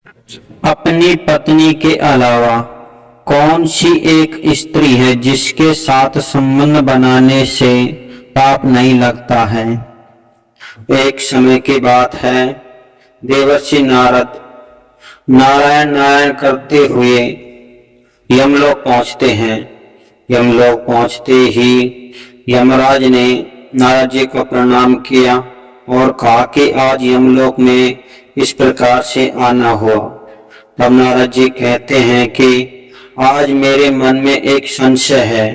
अपनी पत्नी के अलावा कौन सी एक स्त्री है जिसके साथ संबंध बनाने से पाप नहीं लगता है। एक समय की बात है, देवर्षि नारद नारायण नारायण करते हुए यमलोक पहुंचते हैं। यमलोक पहुंचते ही यमराज ने नारद जी को प्रणाम किया और कहा कि आज यमलोक में इस प्रकार से आना हुआ। तब नारद जी कहते हैं कि आज मेरे मन में एक संशय है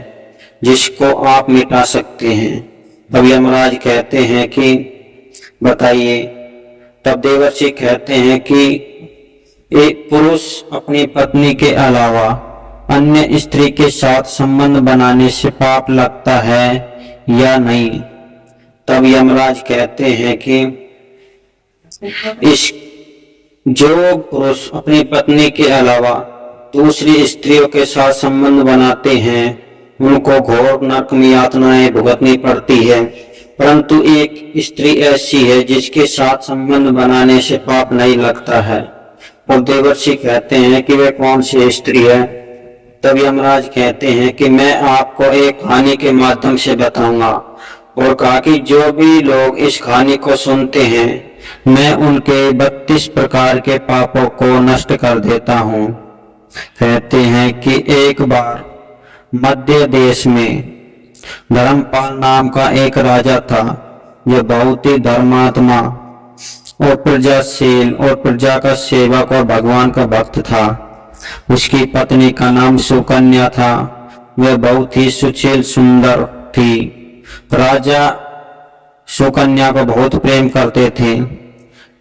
जिसको आप मिटा सकते हैं। तब यमराज कहते हैं कि बताइए। तब देवर्षि कहते हैं कि एक पुरुष अपनी पत्नी के अलावा अन्य स्त्री के साथ संबंध बनाने से पाप लगता है या नहीं। तब यमराज कहते हैं कि इस जो पुरुष अपनी पत्नी के अलावा दूसरी स्त्रियों के साथ संबंध बनाते हैं उनको घोर नरक में यातनाएं भुगतनी पड़ती है, परंतु एक स्त्री ऐसी है जिसके साथ संबंध बनाने से पाप नहीं लगता है। और देवर्षि कहते हैं कि वे कौन सी स्त्री है। तब यमराज कहते हैं कि मैं आपको एक कहानी के माध्यम से बताऊंगा। और कहा कि जो भी लोग इस कहानी को सुनते हैं मैं उनके 32 प्रकार के पापों को नष्ट कर देता हूँ। कहते हैं कि एक बार मध्य देश में धर्मपाल नाम का एक राजा था, जो बहुत ही धर्मात्मा और प्रजाशील और प्रजा का सेवक और भगवान का भक्त था। उसकी पत्नी का नाम सुकन्या था। वह बहुत ही सुशील सुंदर थी। राजा सुकन्या को बहुत प्रेम करते थे,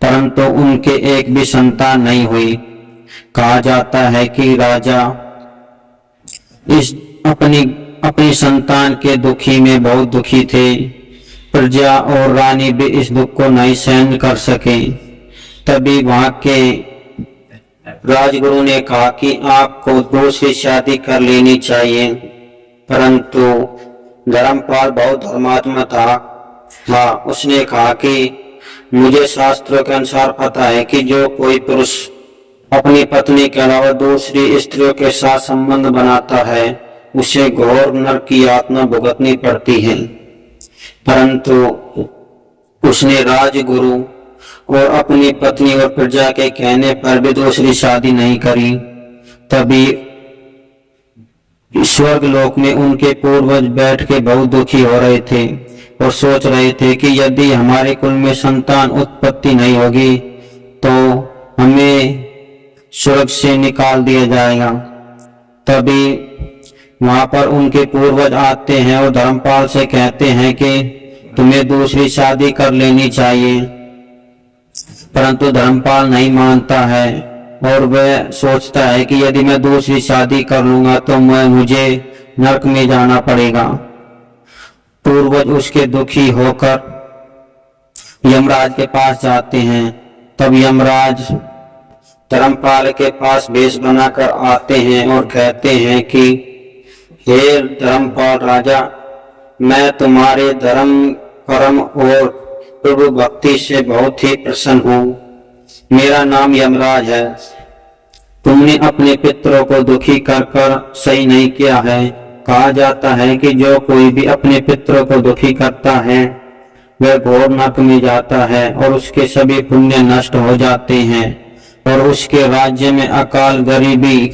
परंतु उनके एक भी संतान नहीं हुई। कहा जाता है कि राजा इस अपनी संतान के दुखी में बहुत दुखी थे। प्रजा और रानी भी इस दुख को नहीं सहन कर सके। तभी वहां के राजगुरु ने कहा कि आपको दूसरी शादी कर लेनी चाहिए, परंतु धर्मपाल बहुत धर्मात्मा था। उसने कहा कि मुझे शास्त्रों के अनुसार पता है कि जो कोई पुरुष अपनी पत्नी के अलावा दूसरी स्त्रियों के साथ संबंध बनाता है उसे घोर नरक की यातना भुगतनी पड़ती है। परंतु उसने राजगुरु और अपनी पत्नी और प्रजा के कहने पर भी दूसरी शादी नहीं करी। तभी स्वर्ग लोक में उनके पूर्वज बैठ के बहुत दुखी हो रहे थे और सोच रहे थे कि यदि हमारे कुल में संतान उत्पत्ति नहीं होगी तो हमें स्वर्ग से निकाल दिया जाएगा। तभी वहां पर उनके पूर्वज आते हैं और धर्मपाल से कहते हैं कि तुम्हें दूसरी शादी कर लेनी चाहिए, परंतु धर्मपाल नहीं मानता है और वह सोचता है कि यदि मैं दूसरी शादी कर लूंगा तो मुझे नरक में जाना पड़ेगा। पूर्वज उसके दुखी होकर यमराज के पास जाते हैं। तब यमराज धर्मपाल के पास वेश बनाकर आते हैं और कहते हैं कि हे धर्मपाल राजा, मैं तुम्हारे धर्म कर्म और प्रभु भक्ति से बहुत ही प्रसन्न हूँ। मेरा नाम यमराज है। तुमने अपने पितरों को दुखी कर सही नहीं किया है। कहा जाता है कि जो कोई भी अपने पितरों को दुखी करता है वह घोर नरक में जाता है और उसके सभी पुण्य नष्ट हो जाते हैं और उसके राज्य में अकाल, गरीबी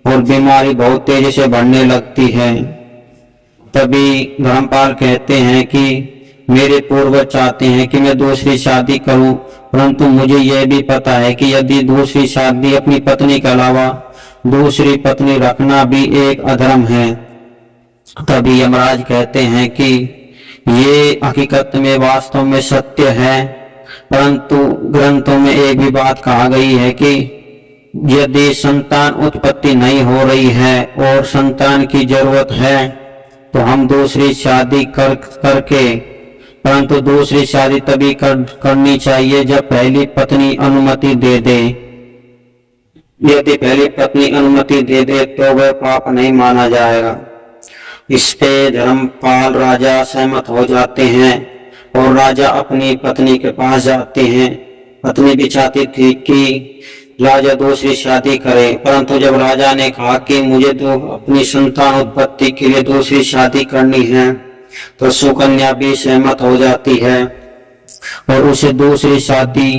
और बीमारी बहुत तेजी से बढ़ने लगती है। तभी धर्मपाल कहते हैं कि मेरे पूर्वज चाहते हैं कि मैं दूसरी शादी करूं, परंतु मुझे यह भी पता है कि यदि दूसरी शादी अपनी पत्नी के अलावा दूसरी पत्नी रखना भी एक अधर्म है। तभी यमराज कहते हैं कि ये हकीकत में वास्तव में सत्य है, परंतु ग्रंथों में एक भी बात कहा गई है कि यदि संतान उत्पत्ति नहीं हो रही है और संतान की जरूरत है तो हम दूसरी शादी करके, परंतु दूसरी शादी तभी करनी चाहिए जब पहली पत्नी अनुमति दे दे। यदि पहली पत्नी अनुमति दे दे तो वह पाप नहीं माना जाएगा। इस पे धर्मपाल राजा सहमत हो जाते हैं और राजा अपनी पत्नी के पास जाते हैं। पत्नी भी चाहती थी कि राजा दूसरी शादी करे, परंतु जब राजा ने कहा कि मुझे तो अपनी संतान उत्पत्ति के लिए दूसरी शादी करनी है, तो सुकन्या भी सहमत हो जाती है और उसे दूसरी शादी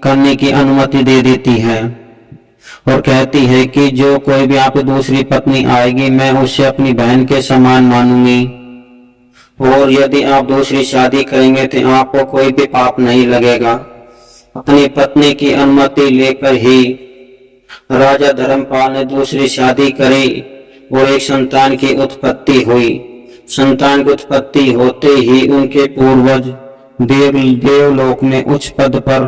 करने की अनुमति दे देती है और कहती है कि जो कोई भी आपकी दूसरी पत्नी आएगी मैं उसे अपनी बहन के समान मानूंगी, और यदि आप दूसरी शादी करेंगे तो आपको कोई भी पाप नहीं लगेगा। अपनी पत्नी की अनुमति लेकर ही राजा धर्मपाल ने दूसरी शादी करी और एक संतान की उत्पत्ति हुई। संतान की उत्पत्ति होते ही उनके पूर्वज देवलोक में उच्च पद पर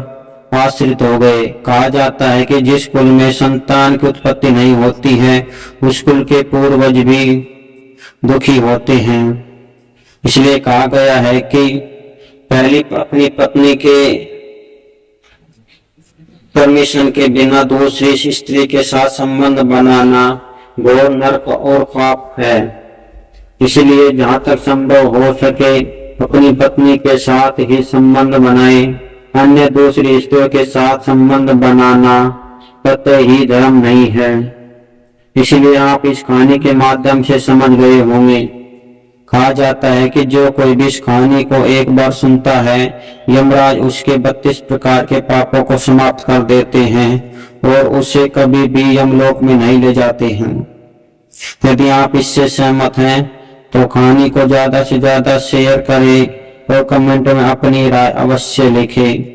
आश्रित हो गए। कहा जाता है कि जिस कुल में संतान की उत्पत्ति नहीं होती है उस कुल के पूर्वज भी दुखी होते हैं। इसलिए कहा गया है कि पहली अपनी पत्नी के परमिशन के बिना दूसरी स्त्री के साथ संबंध बनाना घोर नरक और पाप है। इसलिए जहाँ तक संभव हो सके अपनी पत्नी के साथ ही संबंध बनाए, अन्य दूसरी स्त्रियों के साथ संबंध बनाना कतई धर्म नहीं है। इसलिए आप इस कहानी के माध्यम से समझ गए होंगे। कहा जाता है कि जो कोई भी इस कहानी को एक बार सुनता है, यमराज उसके 32 प्रकार के पापों को समाप्त कर देते हैं और उसे कभी भी यमलोक में नहीं ले जाते हैं। यदि आप इससे सहमत हैं तो कहानी को ज्यादा से ज्यादा शेयर करें और कमेंट में अपनी राय अवश्य लिखें।